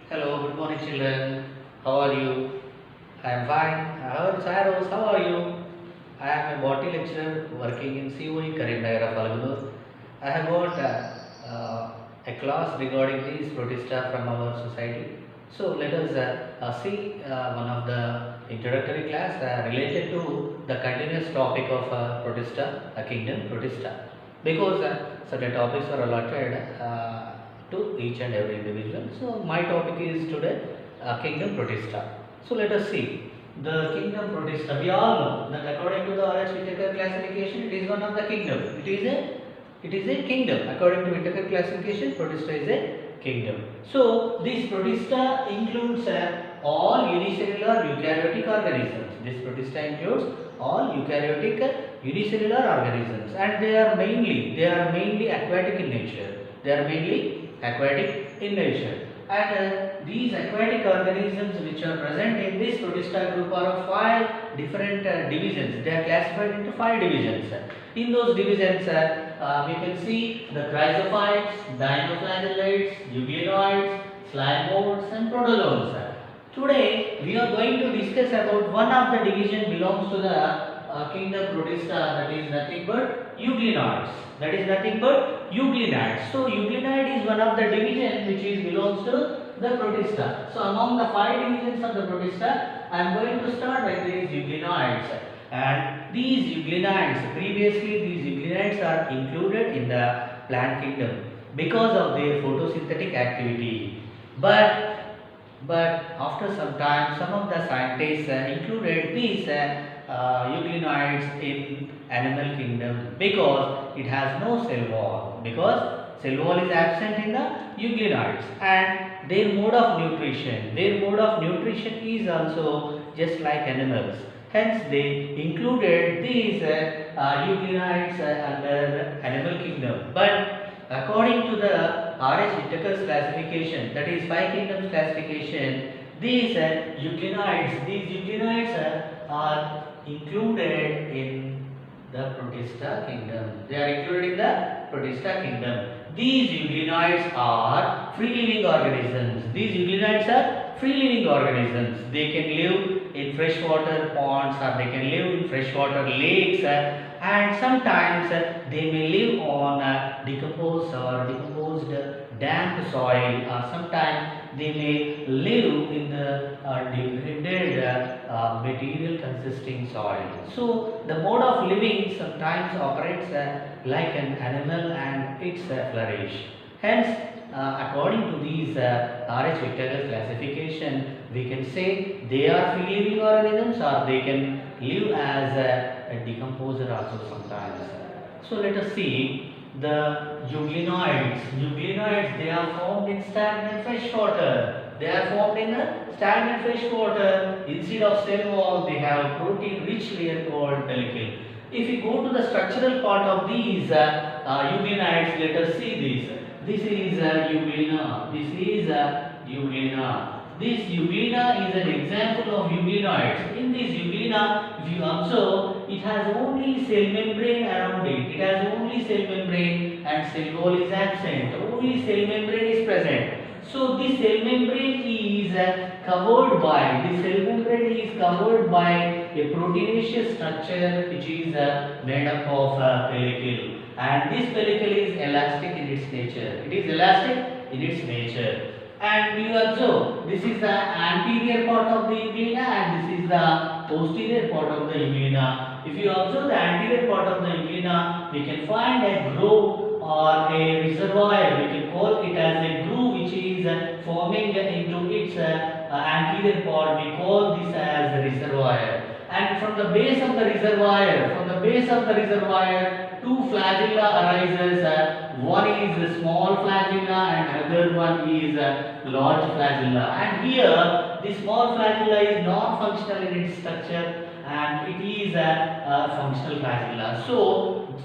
Hello, good morning children. How are you? I am fine. I heard Cyrus, how are you? I am a botany lecturer working in COE Karimnagar of Algunur. I have got a class regarding these protista from our society. So let us see one of the introductory class related to the continuous topic of protista, a kingdom protista. Because certain topics are allotted to each and every individual. So my topic is today kingdom protista. So let us see the kingdom protista. We all know that according to the R.H. Whittaker classification, it is one of the kingdom. It is a kingdom. According to Whittaker classification, protista is a kingdom. So this protista includes all unicellular eukaryotic organisms. This protista includes all eukaryotic unicellular organisms, and they are mainly aquatic in nature. They are mainly aquatic in nature. And these aquatic organisms which are present in this protista group are of five different divisions. They are classified into five divisions. In those divisions, we can see the chrysophytes, dinoflagellates, euglenoids, slime molds, and protozoans. Today, we are going to discuss about one of the division belongs to the kingdom protista, that is nothing but euglenoids. That is nothing but euglenoids. So euglenoid is one of the division which is belongs to the protista. So among the five divisions of the protista, I am going to start with these euglenoids. And these euglenoids, previously these euglenoids are included in the plant kingdom because of their photosynthetic activity. But after some time, some of the scientists included these euglenoids in animal kingdom because it has no cell wall. Because cell wall is absent in the euglenoids, and their mode of nutrition is also just like animals. Hence, they included these euglenoids under animal kingdom. But according to the R.H. Whittaker's classification, that is five kingdoms classification, these euglenoids are included in the protista kingdom. They are included in the protista kingdom. These euglenoids are free living organisms. They can live in freshwater ponds, or they can live in freshwater lakes, and sometimes they may live on decomposed damp soil, or sometimes they may live in the degraded material consisting soil. So the mode of living sometimes operates like an animal, and it's flourish. Hence, according to these R.H. Whittaker's classification, we can say they are free living organisms, or they can live as a decomposer also sometimes. So let us see the euglenoids. Euglenoids, they are formed in stagnant fresh water. Instead of cell wall, they have protein-rich layer called pellicle. If we go to the structural part of these euglenoids, let us see this. This is euglena. This euglena is an example of euglenoids. In this euglena, if you observe, it has only cell membrane around it. And cell wall is absent. Only cell membrane is present. So this cell membrane is covered by a proteinaceous structure which is made up of pellicle. And this pellicle is elastic in its nature. And you observe, this is the anterior part of the euglena, and this is the posterior part of the euglena. If you observe the anterior part of the euglena, we can find a groove or a reservoir. We can call it as a groove which is forming into its anterior part. We call this as a reservoir. And from the base of the reservoir, two flagella arises. One is a small flagella and another one is a large flagella. And here, the small flagella is non-functional in its structure, and it is a functional flagella. So,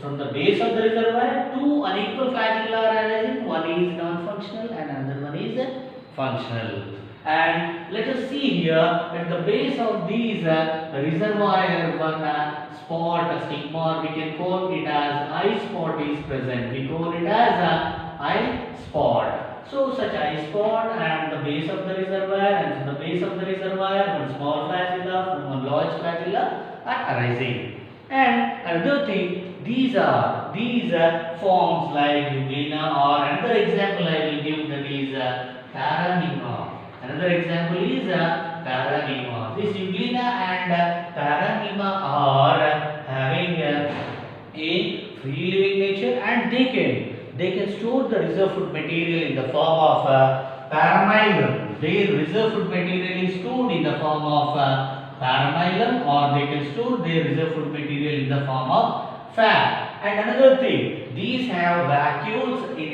from the base of the reservoir, two unequal flagella are arising. One is non-functional and another one is functional. And let us see here at the base of these reservoir, one spot, a stigma, we can call it as eye spot is present. We call it as a eye spot. So such ice pond and the base of the reservoir, and from the base of the reservoir one small flagella from one large flagella are arising. And another thing, these are forms like euglena, or another example I will give, that is paranema. Another example is paranema. This euglena and paranema are having a free living nature, and they can store the reserve food material in the form of paramylum. Their reserve food material is stored in the form of paramylum, or they can store their reserve food material in the form of fat. And another thing, these have vacuoles in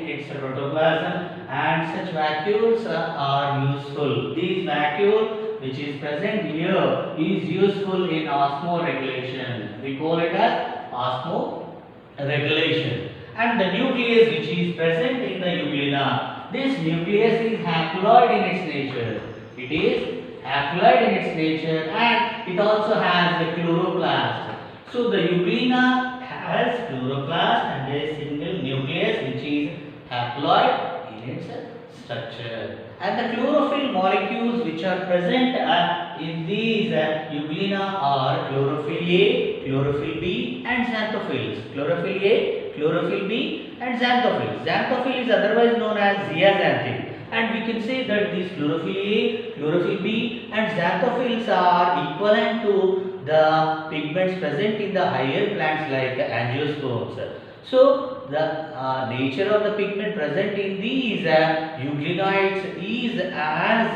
its protoplasm, and such vacuoles are useful. These vacuole which is present here is useful in osmoregulation. We call it as osmoregulation. And the nucleus which is present in the euglena, this nucleus is haploid in its nature. It is haploid in its nature, and it also has the chloroplast. So the euglena has chloroplast and a single nucleus which is haploid in its structure. And the chlorophyll molecules which are present in these euglena are chlorophyll A, chlorophyll B and xanthophylls. Chlorophyll A, chlorophyll B and xanthophylls. Xanthophylls is otherwise known as zeaxanthin. And we can say that these chlorophyll A, chlorophyll B and xanthophylls are equivalent to the pigments present in the higher plants like angiosperms. So the nature of the pigment present in these euglenoids is as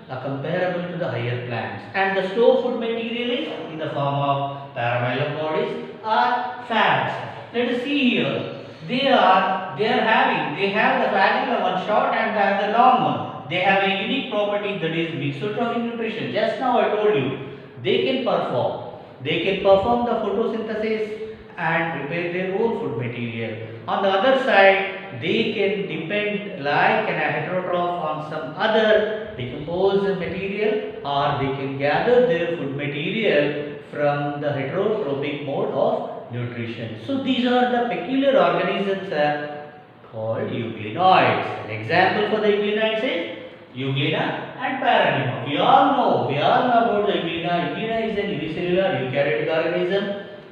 comparable to the higher plants, and the store food material is in the form of paramylum bodies or fats. Let us see here. They have the flagella, one short and the other long one. They have a unique property, that is mixotrophic nutrition. Just now I told you they can perform the photosynthesis and prepare their own food material. On the other side, they can depend like an heterotroph on some other decomposed material, or they can gather their food material from the heterotrophic mode of nutrition. So these are the peculiar organisms called euglenoids. An example for the euglenoids is euglena and paranema. We all know about the euglena. Euglena is an unicellular eukaryotic organism,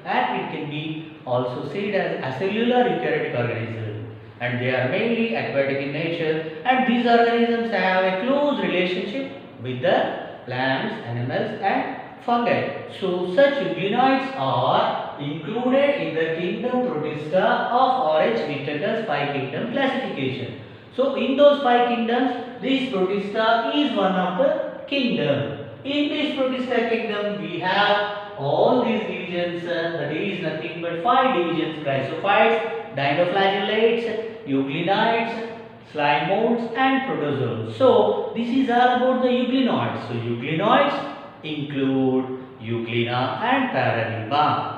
and it can be also said as acellular eukaryotic organism, and they are mainly aquatic in nature, and these organisms have a close relationship with the plants, animals and fungi. So such euglenoids are included in the kingdom Protista of ORH-Whittaker's 5 kingdom classification. So in those 5 kingdoms, this Protista is one of the kingdom. In this Protista kingdom, we have all these divisions, that is nothing but 5 divisions: chrysophytes, dinoflagellates, euglenoids, slime modes and protozoans. So this is all about the euglenoids. So euglenoids include euglena and paranema.